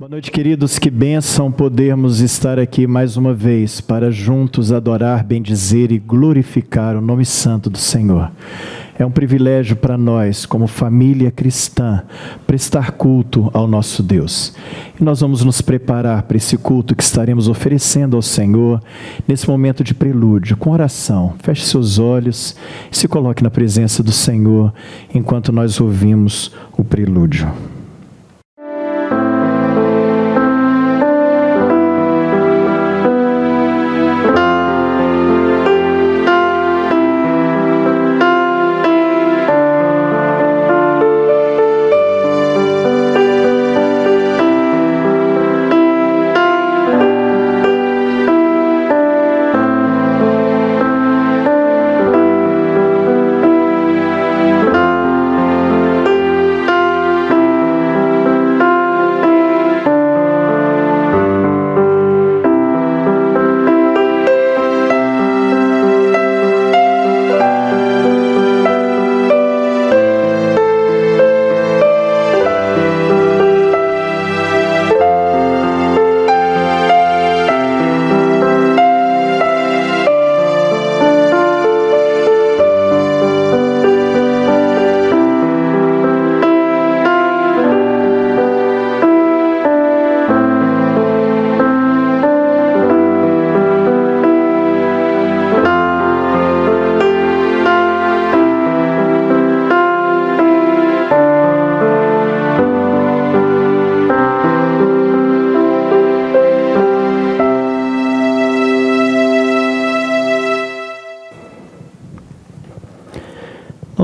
Boa noite, queridos, que bênção podermos estar aqui mais uma vez para juntos adorar, bendizer e glorificar o nome santo do Senhor. É um privilégio para nós, como família cristã, prestar culto ao nosso Deus. E nós vamos nos preparar para esse culto que estaremos oferecendo ao Senhor nesse momento de prelúdio, com oração. Feche seus olhos e se coloque na presença do Senhor enquanto nós ouvimos o prelúdio.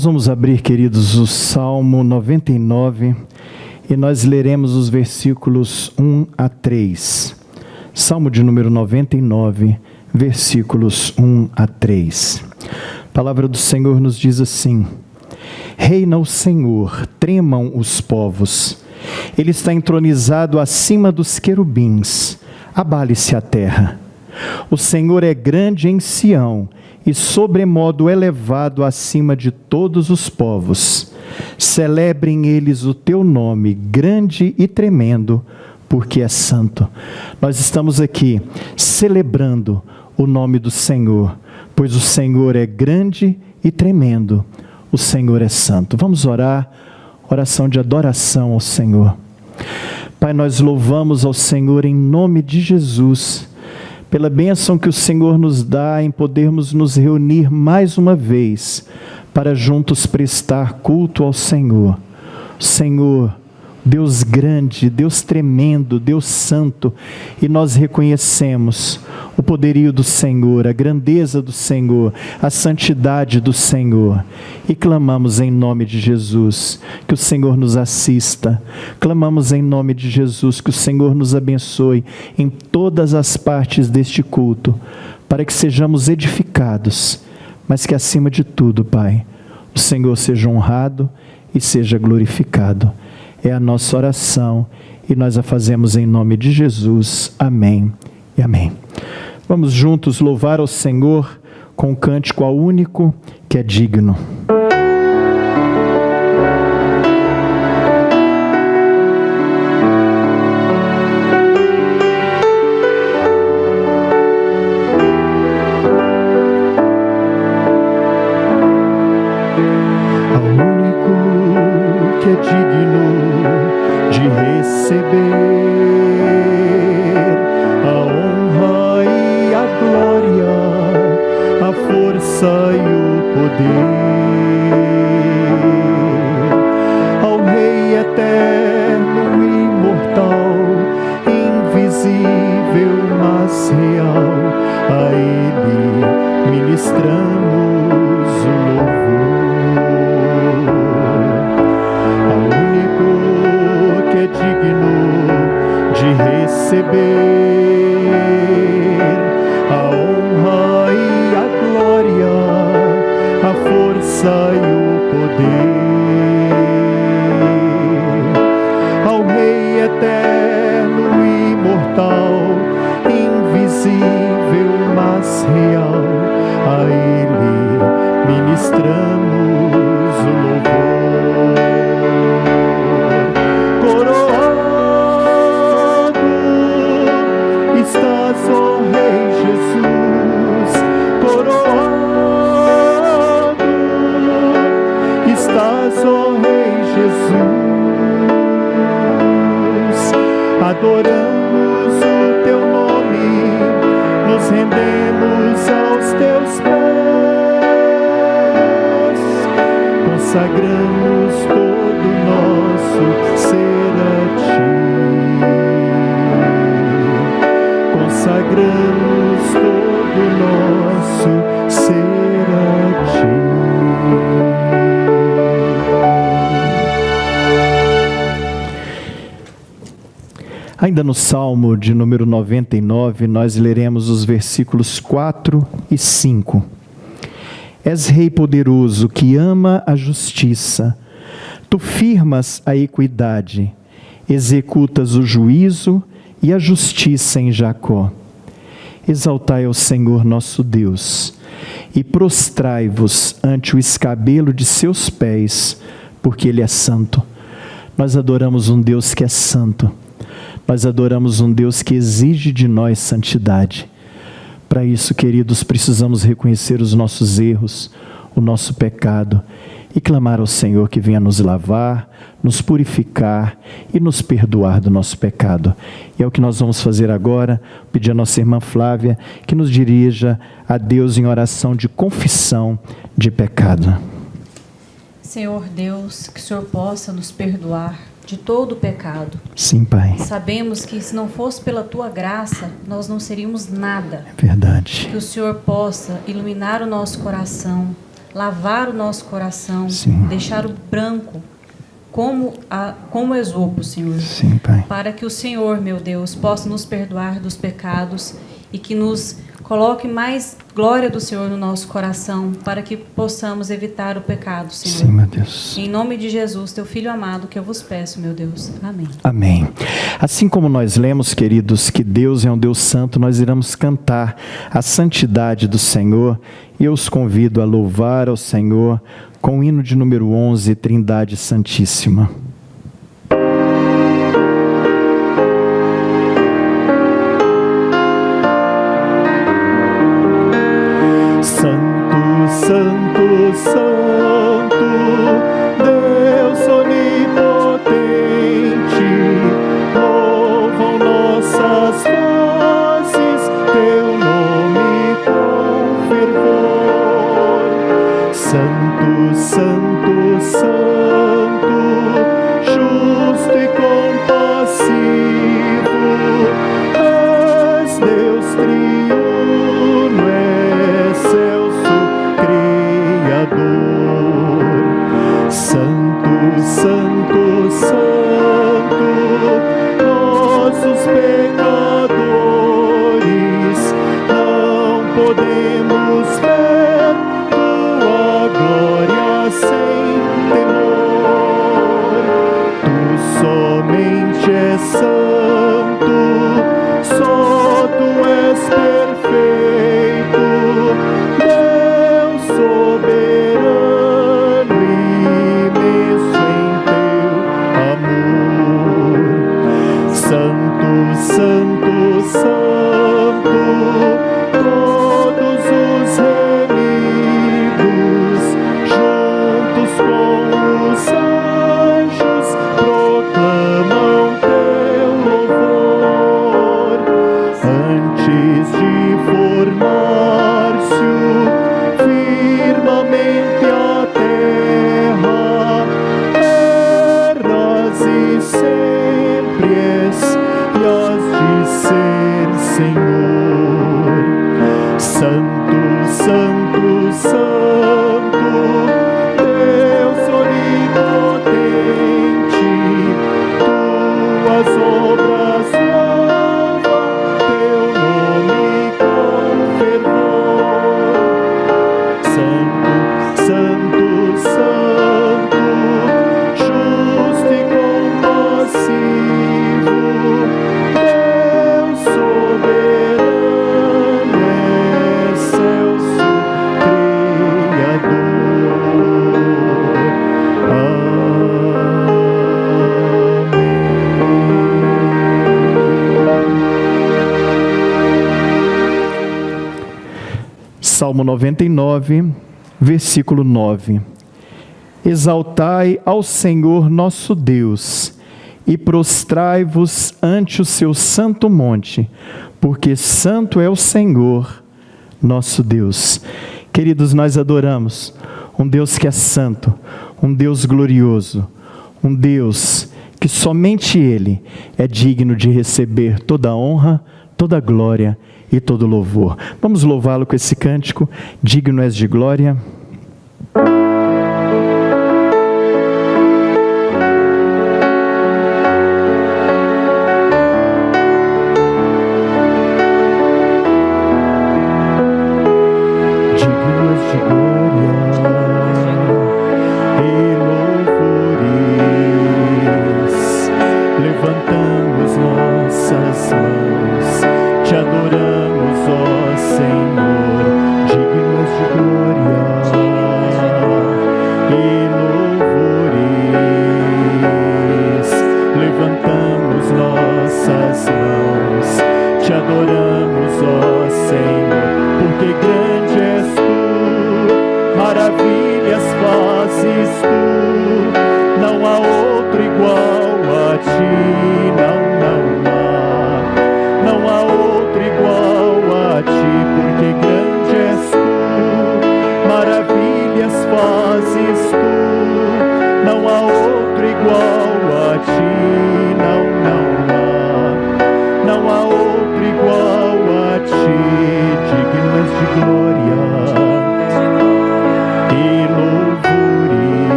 Nós vamos abrir, queridos, o Salmo 99 e nós leremos os versículos 1 a 3. Salmo de número 99, versículos 1 a 3. A palavra do Senhor nos diz assim: Reina o Senhor, tremam os povos. Ele está entronizado acima dos querubins. Abale-se a terra. O Senhor é grande em Sião e sobremodo elevado acima de todos os povos. Celebrem eles o teu nome, grande e tremendo, porque é santo. Nós estamos aqui celebrando o nome do Senhor, pois o Senhor é grande e tremendo, o Senhor é santo. Vamos orar, oração de adoração ao Senhor. Pai, nós louvamos ao Senhor em nome de Jesus, pela bênção que o Senhor nos dá em podermos nos reunir mais uma vez, para juntos prestar culto ao Senhor. Senhor, Deus grande, Deus tremendo, Deus santo, e nós reconhecemos o poderio do Senhor, a grandeza do Senhor, a santidade do Senhor, e clamamos em nome de Jesus, que o Senhor nos assista, clamamos em nome de Jesus, que o Senhor nos abençoe em todas as partes deste culto, para que sejamos edificados, mas que acima de tudo, Pai, o Senhor seja honrado e seja glorificado. É a nossa oração e nós a fazemos em nome de Jesus. Amém e amém. Vamos juntos louvar ao Senhor com um cântico ao único que é digno. Coroa ó Rei Jesus. Adoramos o teu nome, nos rendemos aos teus pés, consagramos todo o nosso ser a ti, consagramos todo o nosso ser a ti. Ainda no Salmo de número 99, nós leremos os versículos 4 e 5. És Rei poderoso que ama a justiça, tu firmas a equidade, executas o juízo e a justiça em Jacó. Exaltai ao Senhor nosso Deus e prostrai-vos ante o escabelo de seus pés, porque Ele é santo. Nós adoramos um Deus que é santo. Nós adoramos um Deus que exige de nós santidade. Para isso, queridos, precisamos reconhecer os nossos erros, o nosso pecado e clamar ao Senhor que venha nos lavar, nos purificar e nos perdoar do nosso pecado. E é o que nós vamos fazer agora, pedir à nossa irmã Flávia que nos dirija a Deus em oração de confissão de pecado. Senhor Deus, que o Senhor possa nos perdoar de todo o pecado. Sim, Pai. Sabemos que se não fosse pela Tua graça, nós não seríamos nada. É verdade. Que o Senhor possa iluminar o nosso coração, lavar o nosso coração, Sim. deixar o branco como esopo, Senhor. Sim, Pai. Para que o Senhor, meu Deus, possa nos perdoar dos pecados e que nos coloque mais glória do Senhor no nosso coração, para que possamos evitar o pecado, Senhor. Sim, meu Deus. Em nome de Jesus, teu Filho amado, que eu vos peço, meu Deus. Amém. Amém. Assim como nós lemos, queridos, que Deus é um Deus santo, nós iremos cantar a santidade do Senhor. E eu os convido a louvar ao Senhor com o hino de número 11, Trindade Santíssima. Santo, Santo, Deus onipotente, louvam nossas vozes teu nome com fervor. Santo, Santo, Santo, justo e compassivo, és Deus triuno, excelso Criador. Santo, Santo, Santo, nós os pecadores não podemos ver tua glória sem temor. Tu somente és santo, só tu és perfeito, Deus soberano, imenso em teu amor. Santo, Santo, Santo, todos os remidos, juntos com os anjos, proclamam teu louvor. Antes de formar-se o firmamente a terra, eras e sempre és, e has de ser Senhor. Santo, Santo, Santo, Deus onipotente, tuas obras louvam teu nome com fervor. Santo, Santo, Santo, justo e compassivo, Deus soberano, excelso Salmo 99, versículo 9. Exaltai ao Senhor nosso Deus e prostrai-vos ante o seu santo monte, porque santo é o Senhor nosso Deus. Queridos, nós adoramos um Deus que é santo, um Deus glorioso, um Deus que somente Ele é digno de receber toda a honra, toda a glória e todo o louvor. Vamos louvá-lo com esse cântico, digno és de glória.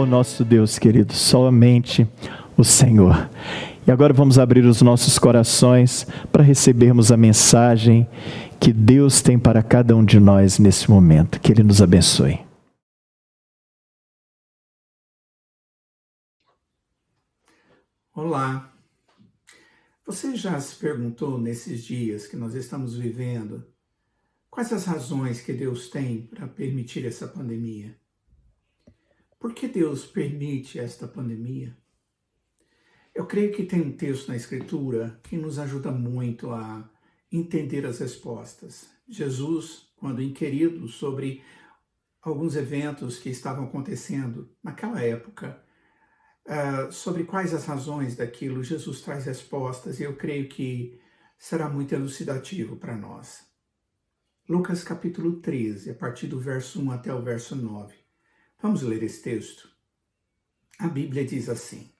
Nosso Deus querido, somente o Senhor. E agora vamos abrir os nossos corações para recebermos a mensagem que Deus tem para cada um de nós nesse momento. Que Ele nos abençoe. Olá! Você já se perguntou nesses dias que nós estamos vivendo quais as razões que Deus tem para permitir essa pandemia? Por que Deus permite esta pandemia? Eu creio que tem um texto na Escritura que nos ajuda muito a entender as respostas. Jesus, quando inquirido sobre alguns eventos que estavam acontecendo naquela época, sobre quais as razões daquilo, Jesus traz respostas e eu creio que será muito elucidativo para nós. Lucas capítulo 13, a partir do verso 1 até o verso 9. Vamos ler esse texto? A Bíblia diz assim: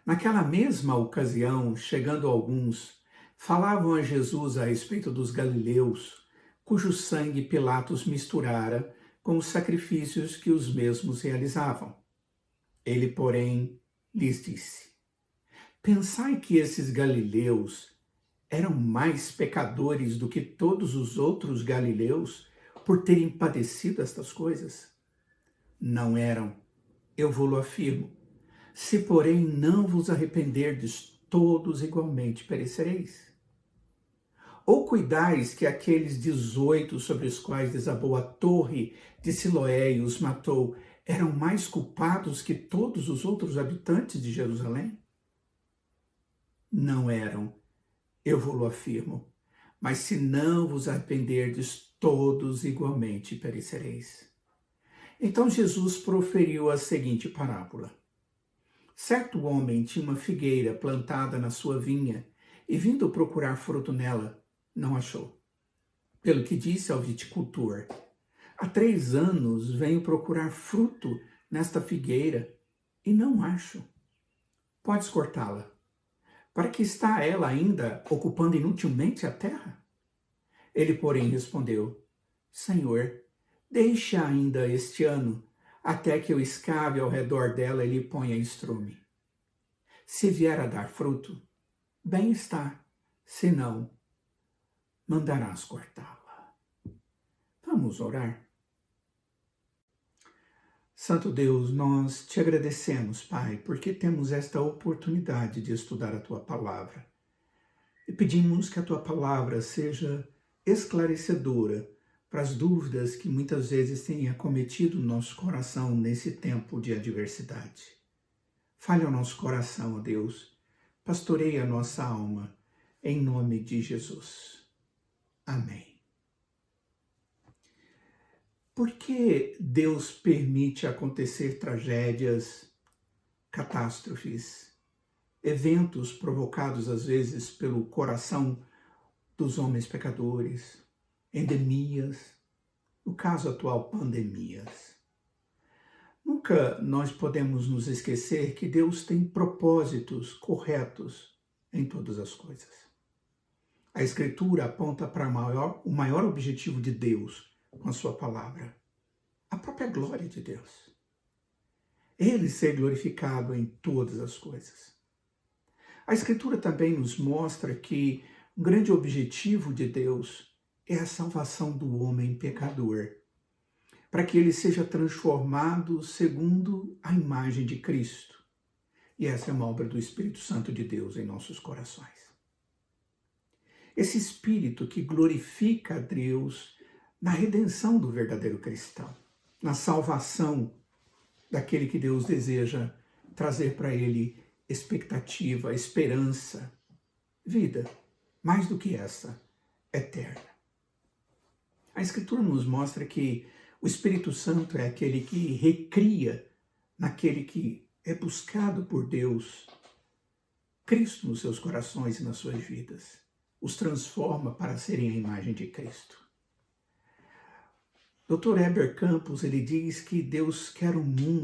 Naquela mesma ocasião, chegando alguns, falavam a Jesus a respeito dos galileus, cujo sangue Pilatos misturara com os sacrifícios que os mesmos realizavam. Ele, porém, lhes disse: Pensai que esses galileus eram mais pecadores do que todos os outros galileus por terem padecido estas coisas? Não eram, eu vou-lo afirmo. Se, porém, não vos arrependerdes, todos igualmente perecereis. Ou cuidais que aqueles 18 sobre os quais desabou a torre de Siloé e os matou, eram mais culpados que todos os outros habitantes de Jerusalém? Não eram, eu vou-lo afirmo. Mas se não vos arrependerdes, todos igualmente perecereis. Então Jesus proferiu a seguinte parábola. Certo homem tinha uma figueira plantada na sua vinha e, vindo procurar fruto nela, não achou. Pelo que disse ao viticultor: Há 3 anos venho procurar fruto nesta figueira e não acho. Podes cortá-la. Para que está ela ainda ocupando inutilmente a terra? Ele, porém, respondeu: Senhor, deixa ainda este ano, até que eu escave ao redor dela e lhe ponha estrume. Se vier a dar fruto, bem está, se não, mandarás cortá-la. Vamos orar. Santo Deus, nós te agradecemos, Pai, porque temos esta oportunidade de estudar a Tua Palavra. E pedimos que a Tua Palavra seja esclarecedora para as dúvidas que muitas vezes têm acometido o nosso coração nesse tempo de adversidade. Fale ao nosso coração, ó Deus, pastoreie a nossa alma, em nome de Jesus. Amém. Por que Deus permite acontecer tragédias, catástrofes, eventos provocados às vezes pelo coração dos homens pecadores, endemias, no caso atual, pandemias? Nunca nós podemos nos esquecer que Deus tem propósitos corretos em todas as coisas. A Escritura aponta para o maior objetivo de Deus com a sua palavra, a própria glória de Deus. Ele ser glorificado em todas as coisas. A Escritura também nos mostra que um grande objetivo de Deus é a salvação do homem pecador, para que ele seja transformado segundo a imagem de Cristo. E essa é uma obra do Espírito Santo de Deus em nossos corações. Esse Espírito que glorifica a Deus na redenção do verdadeiro cristão, na salvação daquele que Deus deseja trazer para ele expectativa, esperança, vida, mais do que essa, eterna. A Escritura nos mostra que o Espírito Santo é aquele que recria naquele que é buscado por Deus, Cristo nos seus corações e nas suas vidas, os transforma para serem a imagem de Cristo. Dr. Heber Campos, ele diz que Deus quer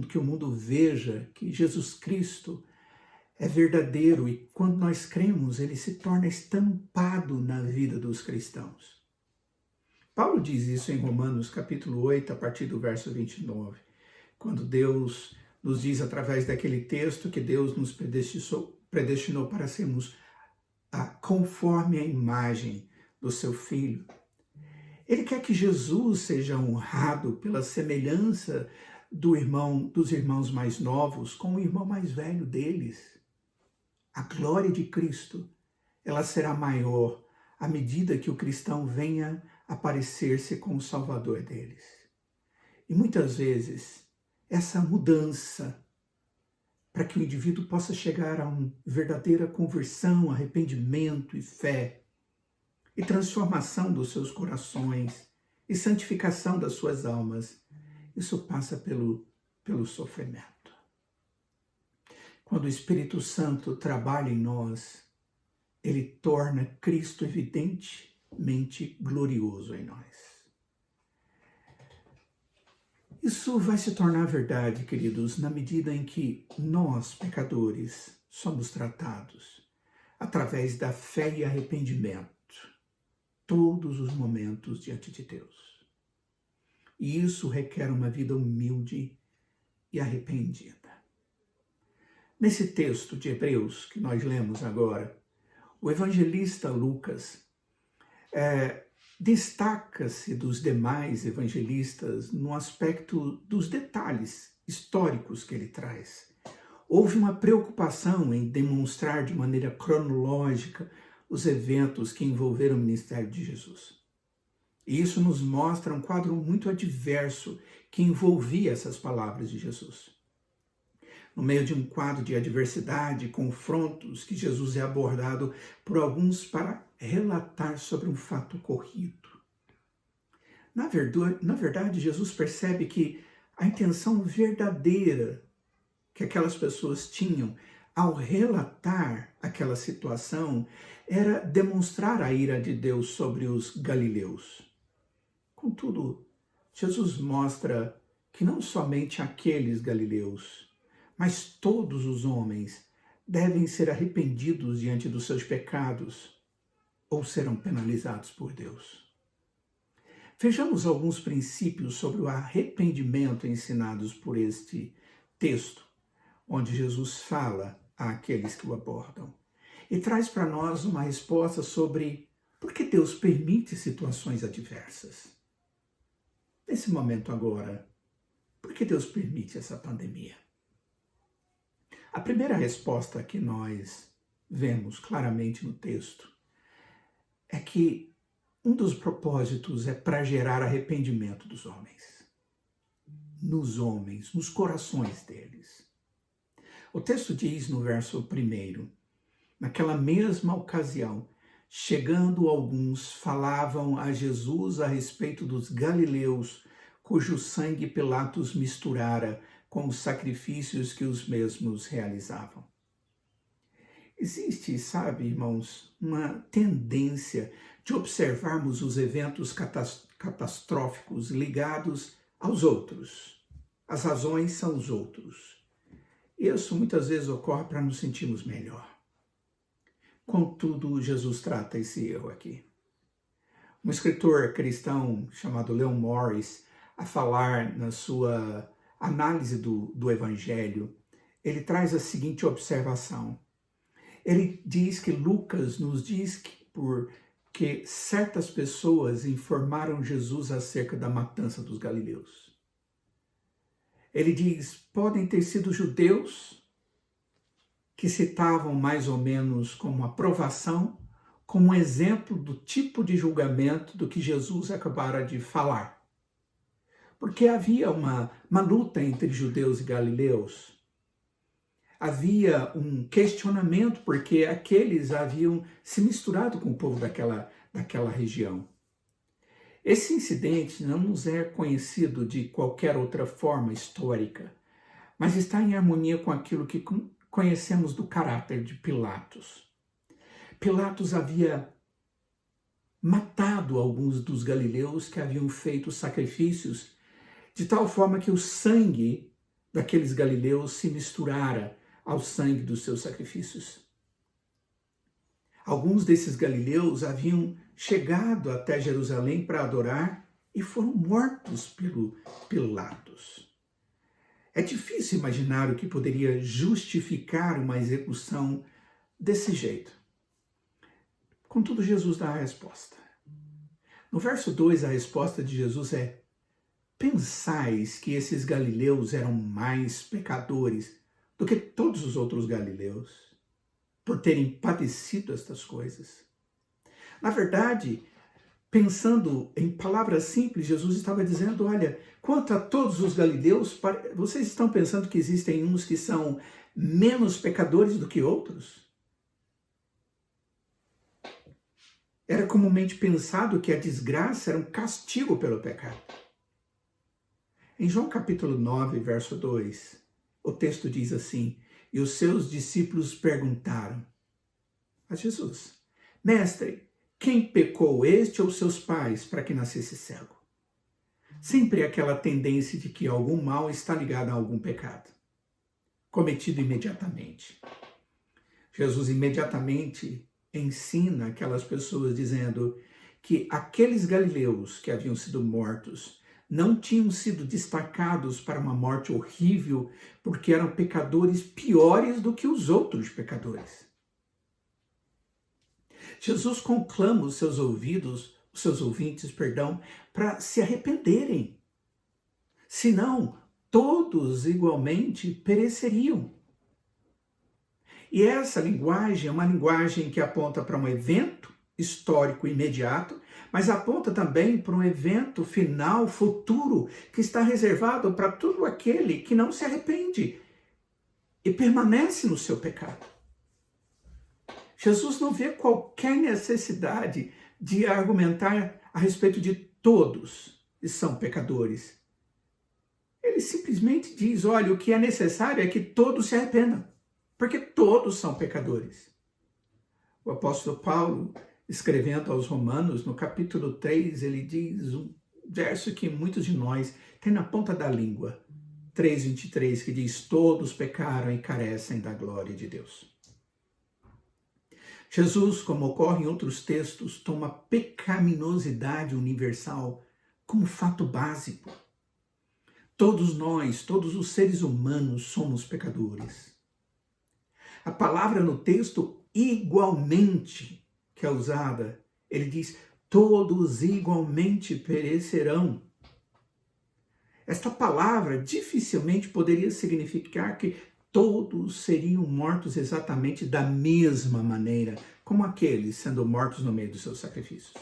que o mundo veja que Jesus Cristo é verdadeiro e quando nós cremos, ele se torna estampado na vida dos cristãos. Paulo diz isso em Romanos capítulo 8, a partir do verso 29, quando Deus nos diz através daquele texto que Deus nos predestinou para sermos conforme a imagem do seu Filho. Ele quer que Jesus seja honrado pela semelhança dos irmãos mais novos com o irmão mais velho deles. A glória de Cristo, ela será maior à medida que o cristão venha aparecer-se com o Salvador deles. E muitas vezes, essa mudança, para que o indivíduo possa chegar a uma verdadeira conversão, arrependimento e fé, e transformação dos seus corações, e santificação das suas almas, isso passa pelo sofrimento. Quando o Espírito Santo trabalha em nós, ele torna Cristo evidentemente glorioso em nós. Isso vai se tornar verdade, queridos, na medida em que nós, pecadores, somos tratados através da fé e arrependimento, todos os momentos diante de Deus. E isso requer uma vida humilde e arrependida. Nesse texto de Hebreus que nós lemos agora, o evangelista Lucas destaca-se dos demais evangelistas no aspecto dos detalhes históricos que ele traz. Houve uma preocupação em demonstrar de maneira cronológica os eventos que envolveram o ministério de Jesus. E isso nos mostra um quadro muito adverso que envolvia essas palavras de Jesus. No meio de um quadro de adversidade, confrontos, que Jesus é abordado por alguns para relatar sobre um fato ocorrido. Na verdade, Jesus percebe que a intenção verdadeira que aquelas pessoas tinham ao relatar aquela situação era demonstrar a ira de Deus sobre os galileus. Contudo, Jesus mostra que não somente aqueles galileus, mas todos os homens devem ser arrependidos diante dos seus pecados ou serão penalizados por Deus. Vejamos alguns princípios sobre o arrependimento ensinados por este texto, onde Jesus fala àqueles que o abordam e traz para nós uma resposta sobre por que Deus permite situações adversas. Nesse momento agora, por que Deus permite essa pandemia? A primeira resposta que nós vemos claramente no texto é que um dos propósitos é para gerar arrependimento dos homens. Nos homens, nos corações deles. O texto diz no verso 1, naquela mesma ocasião, chegando alguns, falavam a Jesus a respeito dos galileus, cujo sangue Pilatos misturara com os sacrifícios que os mesmos realizavam. Existe, sabe, irmãos, uma tendência de observarmos os eventos catastróficos ligados aos outros. As razões são os outros. Isso muitas vezes ocorre para nos sentirmos melhor. Contudo, Jesus trata esse erro aqui. Um escritor cristão chamado Leon Morris, a falar na sua análise do Evangelho, ele traz a seguinte observação. Ele diz que Lucas nos diz que certas pessoas informaram Jesus acerca da matança dos galileus. Ele diz, podem ter sido judeus que citavam mais ou menos como aprovação, como um exemplo do tipo de julgamento do que Jesus acabara de falar. Porque havia uma luta entre judeus e galileus. Havia um questionamento, porque aqueles haviam se misturado com o povo daquela região. Esse incidente não nos é conhecido de qualquer outra forma histórica, mas está em harmonia com aquilo que conhecemos do caráter de Pilatos. Pilatos havia matado alguns dos galileus que haviam feito sacrifícios, de tal forma que o sangue daqueles galileus se misturara ao sangue dos seus sacrifícios. Alguns desses galileus haviam chegado até Jerusalém para adorar e foram mortos pelo Pilatos. É difícil imaginar o que poderia justificar uma execução desse jeito. Contudo, Jesus dá a resposta. No verso 2, a resposta de Jesus é: pensais que esses galileus eram mais pecadores do que todos os outros galileus, por terem padecido estas coisas? Na verdade, pensando em palavras simples, Jesus estava dizendo, olha, quanto a todos os galileus, vocês estão pensando que existem uns que são menos pecadores do que outros? Era comumente pensado que a desgraça era um castigo pelo pecado. Em João capítulo 9, verso 2, o texto diz assim, e os seus discípulos perguntaram a Jesus, mestre, quem pecou, este ou seus pais, para que nascesse cego? Sempre aquela tendência de que algum mal está ligado a algum pecado, cometido imediatamente. Jesus imediatamente ensina aquelas pessoas dizendo que aqueles galileus que haviam sido mortos não tinham sido destacados para uma morte horrível porque eram pecadores piores do que os outros pecadores. Jesus conclama os seus ouvintes, para se arrependerem. Senão, todos igualmente pereceriam. E essa linguagem é uma linguagem que aponta para um evento histórico imediato, mas aponta também para um evento final, futuro, que está reservado para todo aquele que não se arrepende e permanece no seu pecado. Jesus não vê qualquer necessidade de argumentar a respeito de todos que são pecadores. Ele simplesmente diz, olha, o que é necessário é que todos se arrependam, porque todos são pecadores. O apóstolo Paulo, escrevendo aos Romanos, no capítulo 3, ele diz um verso que muitos de nós têm na ponta da língua. 3:23, que diz: todos pecaram e carecem da glória de Deus. Jesus, como ocorre em outros textos, toma a pecaminosidade universal como fato básico. Todos nós, todos os seres humanos somos pecadores. A palavra no texto igualmente que é usada, ele diz: todos igualmente perecerão. Esta palavra dificilmente poderia significar que todos seriam mortos exatamente da mesma maneira, como aqueles sendo mortos no meio dos seus sacrifícios.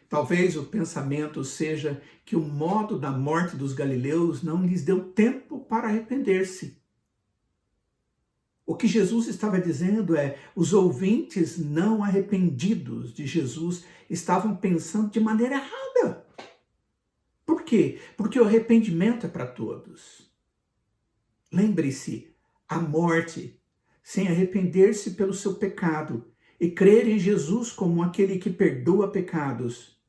Talvez o pensamento seja que o modo da morte dos galileus não lhes deu tempo para arrepender-se. O que Jesus estava dizendo é: os ouvintes não arrependidos de Jesus estavam pensando de maneira errada. Por quê? Porque o arrependimento é para todos. Lembre-se, a morte, sem arrepender-se pelo seu pecado e crer em Jesus como aquele que perdoa pecados,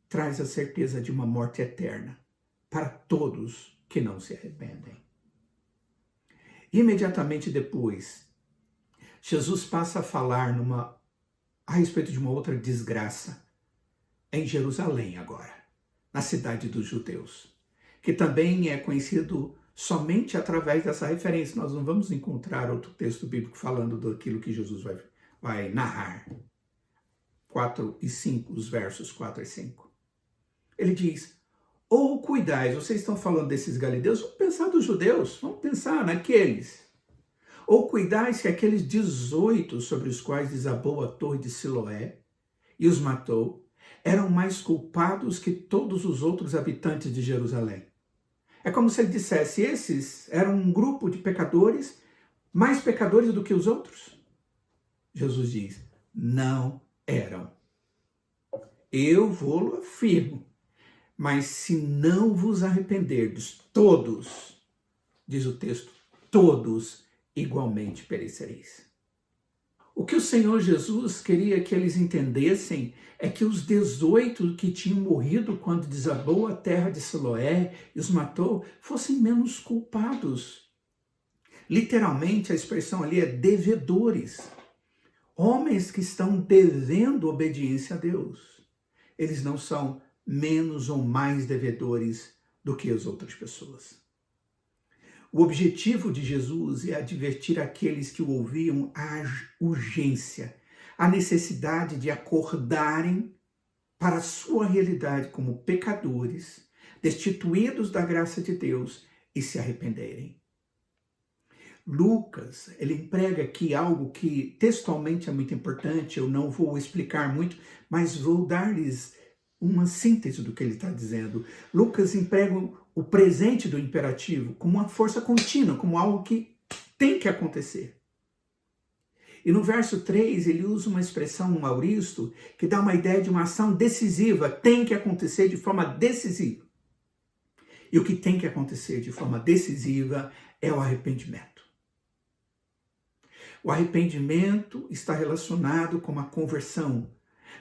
traz a certeza de uma morte eterna para todos que não se arrependem. Imediatamente depois, Jesus passa a falar a respeito de uma outra desgraça em Jerusalém agora, na cidade dos judeus, que também é conhecido somente através dessa referência. Nós não vamos encontrar outro texto bíblico falando daquilo que Jesus vai narrar. 4 e 5, os versos 4 e 5. Ele diz: ou cuidais, vocês estão falando desses galileus, vamos pensar dos judeus, vamos pensar naqueles. Ou cuidais que aqueles 18 sobre os quais desabou a torre de Siloé e os matou, eram mais culpados que todos os outros habitantes de Jerusalém. É como se ele dissesse: esses eram um grupo de pecadores, mais pecadores do que os outros. Jesus diz: não eram. Eu vou-lo afirmo. Mas se não vos arrependerdes, todos, diz o texto, todos igualmente perecereis. O que o Senhor Jesus queria que eles entendessem é que os 18 que tinham morrido quando desabou a terra de Siloé e os matou, fossem menos culpados. Literalmente, a expressão ali é devedores. Homens que estão devendo obediência a Deus. Eles não são menos ou mais devedores do que as outras pessoas. O objetivo de Jesus é advertir aqueles que o ouviam a urgência, a necessidade de acordarem para a sua realidade como pecadores, destituídos da graça de Deus e se arrependerem. Lucas, ele emprega aqui algo que textualmente é muito importante, eu não vou explicar muito, mas vou dar-lhes uma síntese do que ele está dizendo. Lucas emprega o presente do imperativo como uma força contínua, como algo que tem que acontecer. E no verso 3, ele usa uma expressão, um auristo, que dá uma ideia de uma ação decisiva, tem que acontecer de forma decisiva. E o que tem que acontecer de forma decisiva é o arrependimento. O arrependimento está relacionado com a conversão,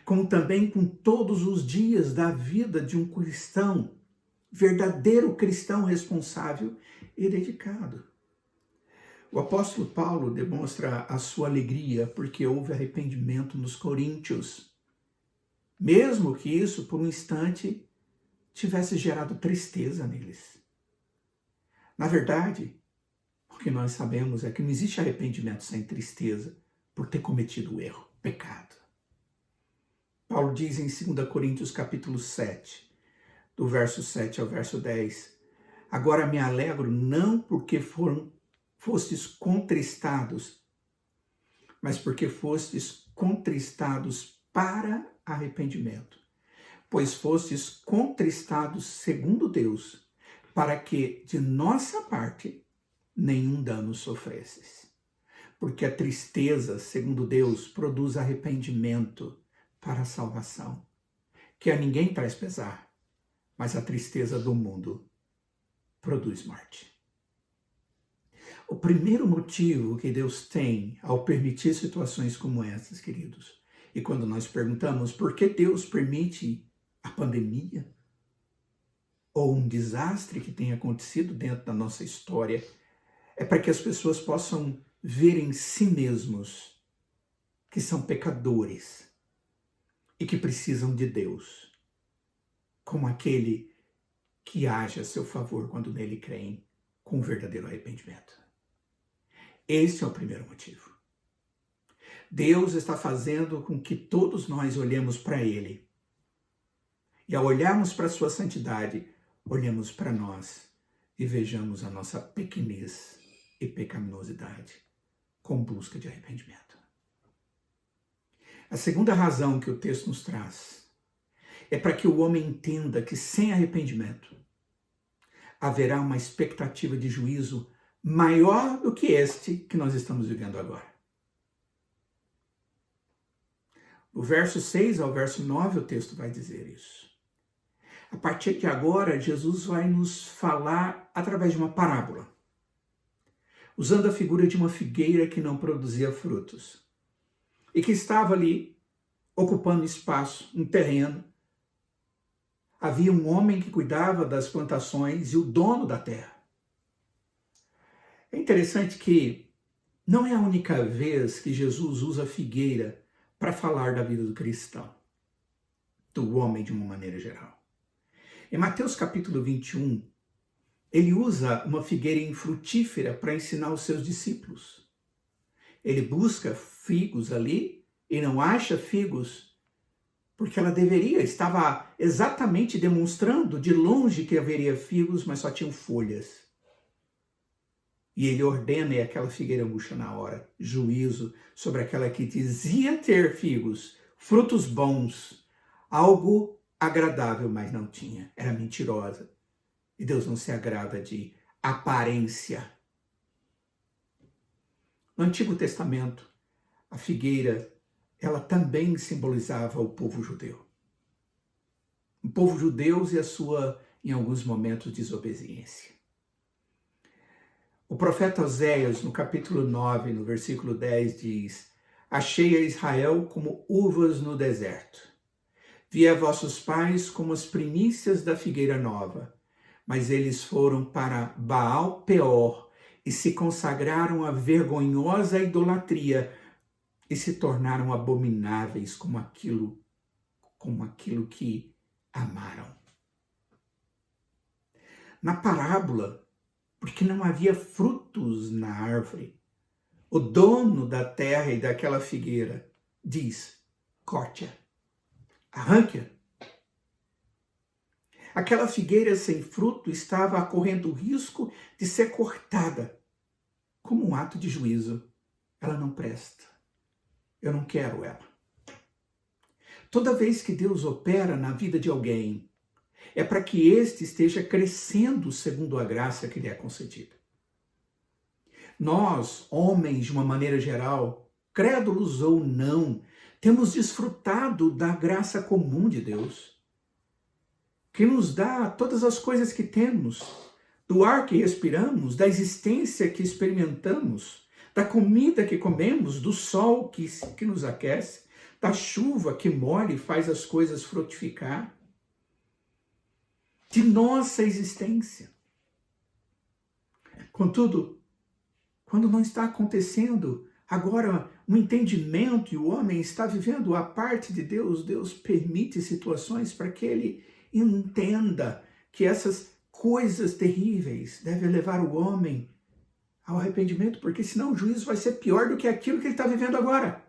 como também com todos os dias da vida de um cristão, verdadeiro cristão responsável e dedicado. O apóstolo Paulo demonstra a sua alegria porque houve arrependimento nos coríntios, mesmo que isso, por um instante, tivesse gerado tristeza neles. Na verdade, o que nós sabemos é que não existe arrependimento sem tristeza por ter cometido o erro, pecado. Paulo diz em 2 Coríntios capítulo 7, do verso 7 ao verso 10, agora me alegro não porque fostes contristados, mas porque fostes contristados para arrependimento, pois fostes contristados segundo Deus, para que de nossa parte nenhum dano sofresses. Porque a tristeza, segundo Deus, produz arrependimento para a salvação, que a ninguém traz pesar, mas a tristeza do mundo produz morte. O primeiro motivo que Deus tem ao permitir situações como essas, queridos, e quando nós perguntamos por que Deus permite a pandemia, ou um desastre que tenha acontecido dentro da nossa história, é para que as pessoas possam ver em si mesmos que são pecadores e que precisam de Deus, como aquele que age a seu favor quando nele creem, com um verdadeiro arrependimento. Esse é o primeiro motivo. Deus está fazendo com que todos nós olhemos para Ele. E ao olharmos para a sua santidade, olhamos para nós e vejamos a nossa pequenez e pecaminosidade com busca de arrependimento. A segunda razão que o texto nos traz é para que o homem entenda que sem arrependimento haverá uma expectativa de juízo maior do que este que nós estamos vivendo agora. Do verso 6 ao verso 9, o texto vai dizer isso. A partir de agora, Jesus vai nos falar através de uma parábola, usando a figura de uma figueira que não produzia frutos e que estava ali ocupando espaço, um terreno. Havia um homem que cuidava das plantações e o dono da terra. É interessante que não é a única vez que Jesus usa a figueira para falar da vida do cristão, do homem de uma maneira geral. Em Mateus capítulo 21, ele usa uma figueira infrutífera para ensinar os seus discípulos. Ele busca figos ali e não acha figos porque ela estava exatamente demonstrando de longe que haveria figos, mas só tinham folhas. E ele ordena, e aquela figueira murcha na hora, juízo sobre aquela que dizia ter figos, frutos bons, algo agradável, mas não tinha, era mentirosa. E Deus não se agrada de aparência. No Antigo Testamento, a figueira, ela também simbolizava o povo judeu. O povo judeu e a sua, em alguns momentos, desobediência. O profeta Oséias, no capítulo 9, no versículo 10, diz: Achei a Israel como uvas no deserto. Vi a vossos pais como as primícias da figueira nova, mas eles foram para Baal Peor e se consagraram à vergonhosa idolatria e se tornaram abomináveis como aquilo que amaram. Na parábola, porque não havia frutos na árvore, o dono da terra e daquela figueira diz: corte-a, arranque-a. Aquela figueira sem fruto estava correndo o risco de ser cortada como um ato de juízo. Ela não presta. Eu não quero ela. Toda vez que Deus opera na vida de alguém, é para que este esteja crescendo segundo a graça que lhe é concedida. Nós, homens, de uma maneira geral, crédulos ou não, temos desfrutado da graça comum de Deus, que nos dá todas as coisas que temos, do ar que respiramos, da existência que experimentamos, da comida que comemos, do sol que nos aquece, da chuva que molha e faz as coisas frutificar, de nossa existência. Contudo, quando não está acontecendo agora um entendimento e o homem está vivendo a parte de Deus, Deus permite situações para que ele entenda que essas coisas terríveis devem levar o homem ao arrependimento, porque senão o juízo vai ser pior do que aquilo que ele está vivendo agora.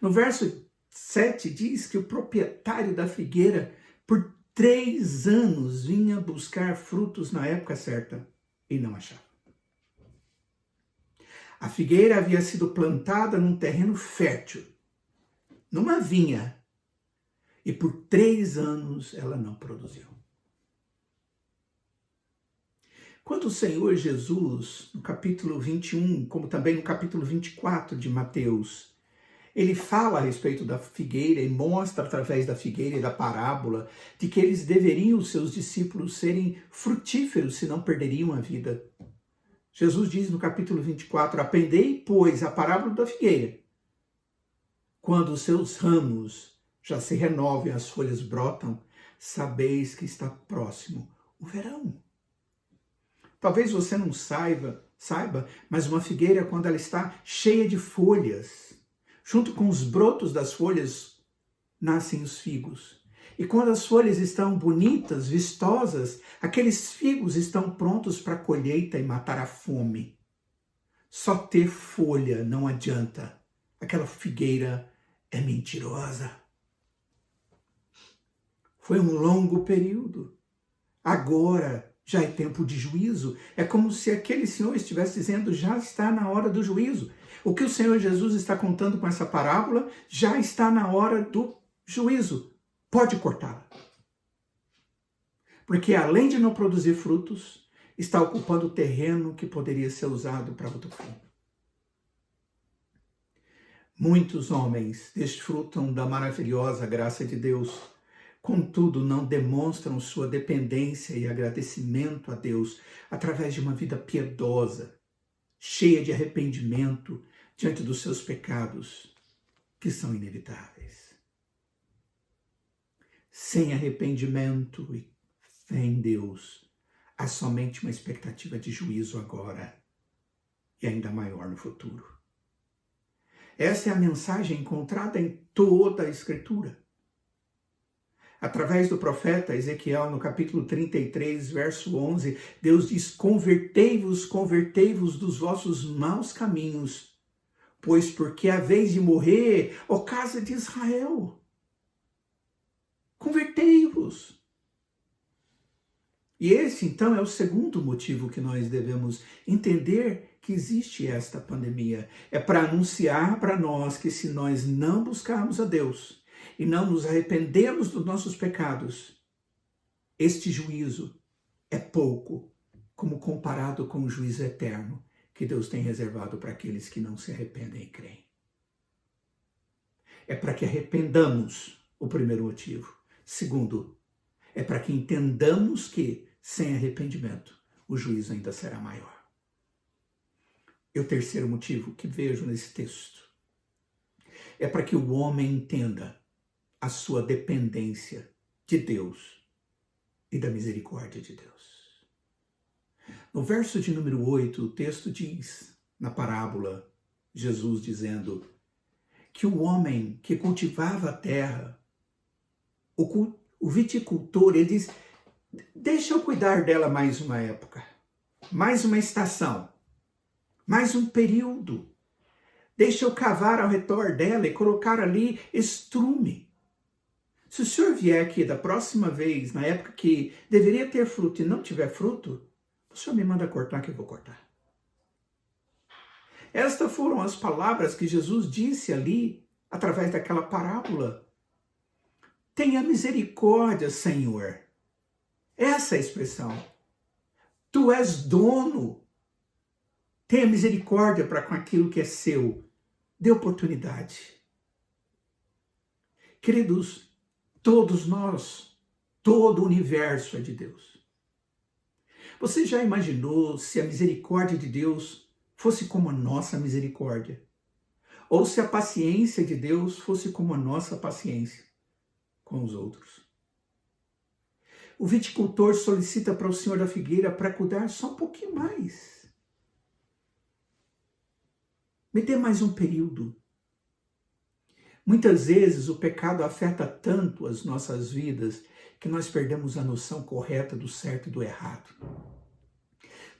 No verso 7 diz que o proprietário da figueira, por 3 anos, vinha buscar frutos na época certa e não achava. A figueira havia sido plantada num terreno fértil, numa vinha, e por 3 anos ela não produziu. Quando o Senhor Jesus, no capítulo 21, como também no capítulo 24 de Mateus, ele fala a respeito da figueira e mostra através da figueira e da parábola de que eles deveriam, os seus discípulos, serem frutíferos, senão perderiam a vida. Jesus diz no capítulo 24, aprendei, pois, a parábola da figueira. Quando os seus ramos já se renovam e as folhas brotam, sabeis que está próximo o verão. Talvez você não saiba, mas uma figueira, quando ela está cheia de folhas, junto com os brotos das folhas, nascem os figos. E quando as folhas estão bonitas, vistosas, aqueles figos estão prontos para a colheita e matar a fome. Só ter folha não adianta. Aquela figueira é mentirosa. Foi um longo período. Agora já é tempo de juízo. É como se aquele senhor estivesse dizendo, já está na hora do juízo. O que o Senhor Jesus está contando com essa parábola, já está na hora do juízo. Pode cortá-la. Porque além de não produzir frutos, está ocupando o terreno que poderia ser usado para outro fim. Muitos homens desfrutam da maravilhosa graça de Deus, contudo não demonstram sua dependência e agradecimento a Deus através de uma vida piedosa, cheia de arrependimento diante dos seus pecados, que são inevitáveis. Sem arrependimento e fé em Deus, há somente uma expectativa de juízo agora e ainda maior no futuro. Essa é a mensagem encontrada em toda a Escritura. Através do profeta Ezequiel, no capítulo 33, verso 11, Deus diz, convertei-vos, convertei-vos dos vossos maus caminhos, pois porque haveis de morrer, ó casa de Israel. Convertei-vos. E esse, então, é o segundo motivo que nós devemos entender que existe esta pandemia. É para anunciar para nós que se nós não buscarmos a Deus e não nos arrependermos dos nossos pecados, este juízo é pouco, como comparado com o juízo eterno que Deus tem reservado para aqueles que não se arrependem e creem. É para que arrependamos, o primeiro motivo. Segundo, é para que entendamos que, sem arrependimento, o juízo ainda será maior. E o terceiro motivo que vejo nesse texto é para que o homem entenda a sua dependência de Deus e da misericórdia de Deus. No verso de número 8, o texto diz, na parábola, Jesus dizendo que o homem que cultivava a terra, o viticultor, ele diz, deixa eu cuidar dela mais uma época, mais uma estação, mais um período. Deixa eu cavar ao redor dela e colocar ali estrume. Se o senhor vier aqui da próxima vez, na época que deveria ter fruto e não tiver fruto, o senhor me manda cortar que eu vou cortar. Estas foram as palavras que Jesus disse ali, através daquela parábola. Tenha misericórdia, Senhor. Essa é a expressão. Tu és dono. Tenha misericórdia para com aquilo que é seu. Dê oportunidade. Queridos, todos nós, todo o universo é de Deus. Você já imaginou se a misericórdia de Deus fosse como a nossa misericórdia? Ou se a paciência de Deus fosse como a nossa paciência com os outros? O viticultor solicita para o senhor da figueira para cuidar só um pouquinho mais. Me dê mais um período. Muitas vezes o pecado afeta tanto as nossas vidas que nós perdemos a noção correta do certo e do errado.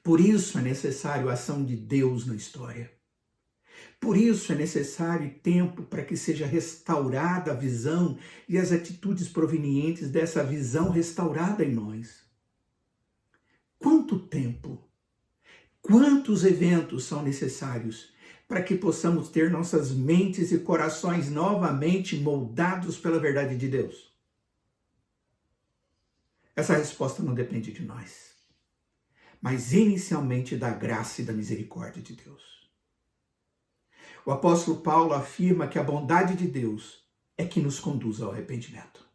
Por isso é necessário a ação de Deus na história. Por isso é necessário tempo para que seja restaurada a visão e as atitudes provenientes dessa visão restaurada em nós. Quanto tempo? Quantos eventos são necessários para que possamos ter nossas mentes e corações novamente moldados pela verdade de Deus? Essa resposta não depende de nós, mas inicialmente da graça e da misericórdia de Deus. O apóstolo Paulo afirma que a bondade de Deus é que nos conduz ao arrependimento.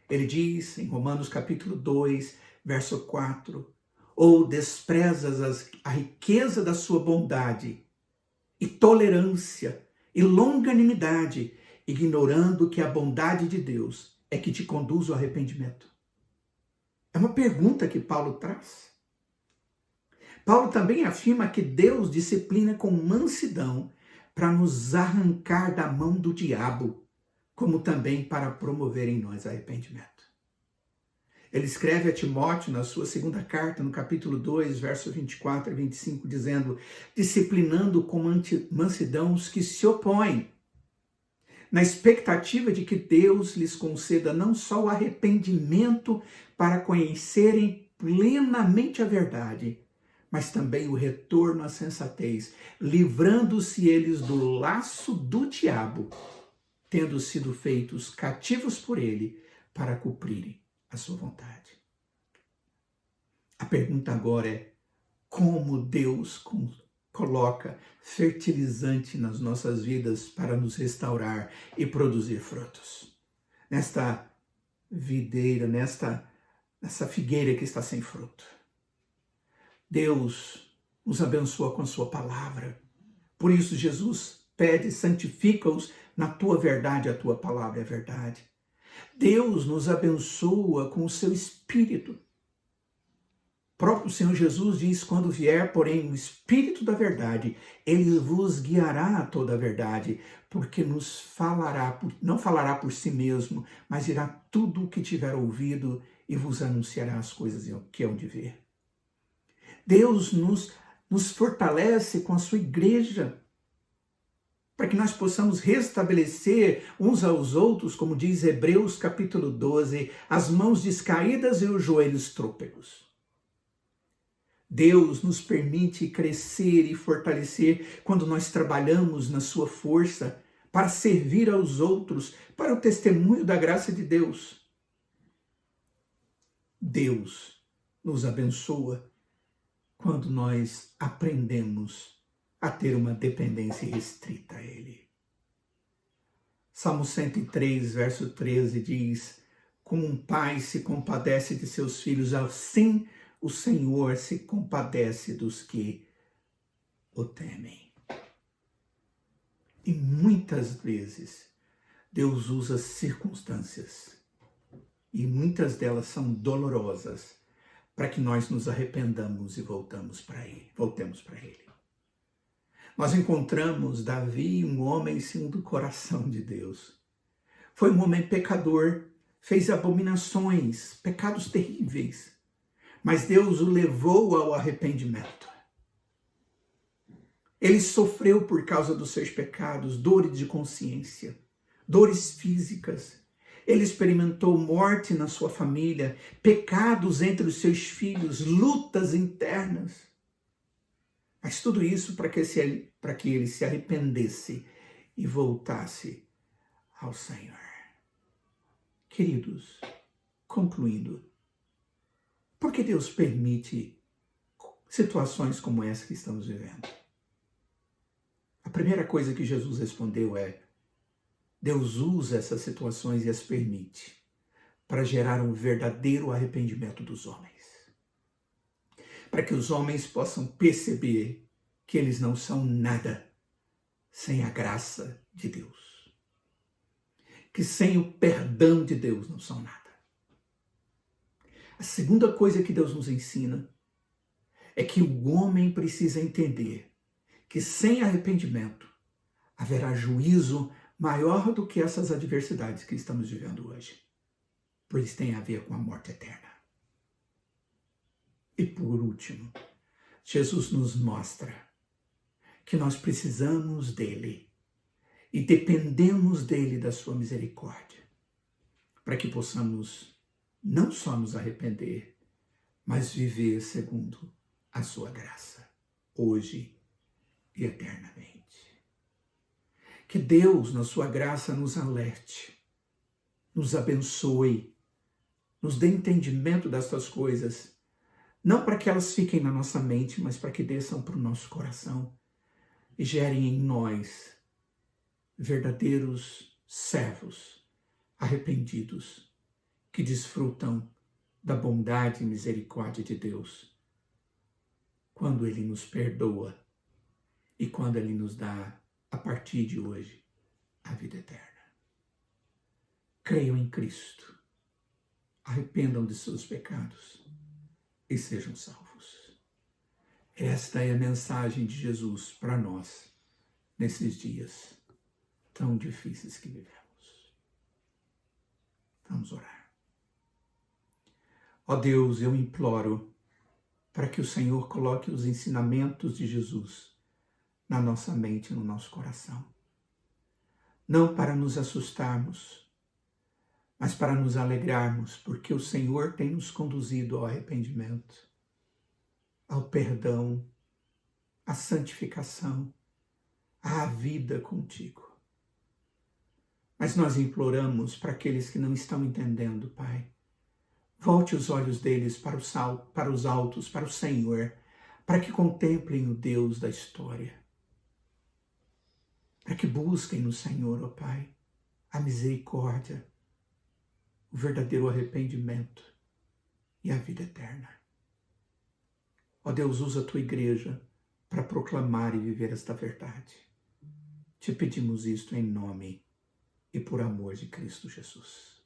Ele diz em Romanos capítulo 2, verso 4, ou desprezas a riqueza da sua bondade e tolerância e longanimidade, ignorando que a bondade de Deus é que te conduz ao arrependimento? É uma pergunta que Paulo traz. Paulo também afirma que Deus disciplina com mansidão para nos arrancar da mão do diabo, como também para promover em nós arrependimento. Ele escreve a Timóteo na sua segunda carta, no capítulo 2, versos 24 e 25, dizendo: disciplinando com mansidão os que se opõem, na expectativa de que Deus lhes conceda não só o arrependimento para conhecerem plenamente a verdade, mas também o retorno à sensatez, livrando-se eles do laço do diabo, tendo sido feitos cativos por ele para cumprirem a sua vontade. A pergunta agora é: como Deus coloca fertilizante nas nossas vidas para nos restaurar e produzir frutos? Nesta videira, nessa figueira que está sem fruto. Deus nos abençoa com a sua palavra. Por isso Jesus pede: santifica-os na tua verdade, a tua palavra é verdade. Deus nos abençoa com o seu Espírito. O próprio Senhor Jesus diz: quando vier, porém, o Espírito da verdade, ele vos guiará a toda a verdade, porque nos falará, não falará por si mesmo, mas dirá tudo o que tiver ouvido e vos anunciará as coisas que hão de ver. Deus nos fortalece com a sua igreja, para que nós possamos restabelecer uns aos outros, como diz Hebreus capítulo 12, as mãos descaídas e os joelhos trôpegos. Deus nos permite crescer e fortalecer quando nós trabalhamos na sua força para servir aos outros, para o testemunho da graça de Deus. Deus nos abençoa quando nós aprendemos a ter uma dependência restrita a Ele. Salmo 103, verso 13 diz: como um pai se compadece de seus filhos, assim o Senhor se compadece dos que o temem. E muitas vezes Deus usa circunstâncias, e muitas delas são dolorosas, para que nós nos arrependamos e voltemos para Ele. Nós encontramos Davi, um homem segundo o coração de Deus. Foi um homem pecador, fez abominações, pecados terríveis, mas Deus o levou ao arrependimento. Ele sofreu por causa dos seus pecados, dores de consciência, dores físicas. Ele experimentou morte na sua família, pecados entre os seus filhos, lutas internas. Mas tudo isso para que ele se arrependesse e voltasse ao Senhor. Queridos, concluindo, por que Deus permite situações como essa que estamos vivendo? A primeira coisa que Jesus respondeu é: Deus usa essas situações e as permite para gerar um verdadeiro arrependimento dos homens. Para que os homens possam perceber que eles não são nada sem a graça de Deus. Que sem o perdão de Deus não são nada. A segunda coisa que Deus nos ensina é que o homem precisa entender que sem arrependimento haverá juízo maior do que essas adversidades que estamos vivendo hoje, pois tem a ver com a morte eterna. E por último, Jesus nos mostra que nós precisamos dele e dependemos dele, da sua misericórdia, para que possamos não só nos arrepender, mas viver segundo a sua graça, hoje e eternamente. Que Deus, na sua graça, nos alerte, nos abençoe, nos dê entendimento destas coisas, não para que elas fiquem na nossa mente, mas para que desçam para o nosso coração e gerem em nós verdadeiros servos arrependidos que desfrutam da bondade e misericórdia de Deus quando Ele nos perdoa e quando Ele nos dá, a partir de hoje, a vida eterna. creiam em Cristo, arrependam de seus pecados e sejam salvos. Esta é a mensagem de Jesus para nós nesses dias tão difíceis que vivemos. Vamos orar. Ó Deus, eu imploro para que o Senhor coloque os ensinamentos de Jesus na nossa mente e no nosso coração. Não para nos assustarmos, mas para nos alegrarmos, porque o Senhor tem nos conduzido ao arrependimento, ao perdão, à santificação, à vida contigo. Mas nós imploramos para aqueles que não estão entendendo, Pai, volte os olhos deles para os altos, para o Senhor, para que contemplem o Deus da história, para que busquem no Senhor, ó Pai, a misericórdia, o verdadeiro arrependimento e a vida eterna. Ó Deus, usa a tua igreja para proclamar e viver esta verdade. Te pedimos isto em nome e por amor de Cristo Jesus.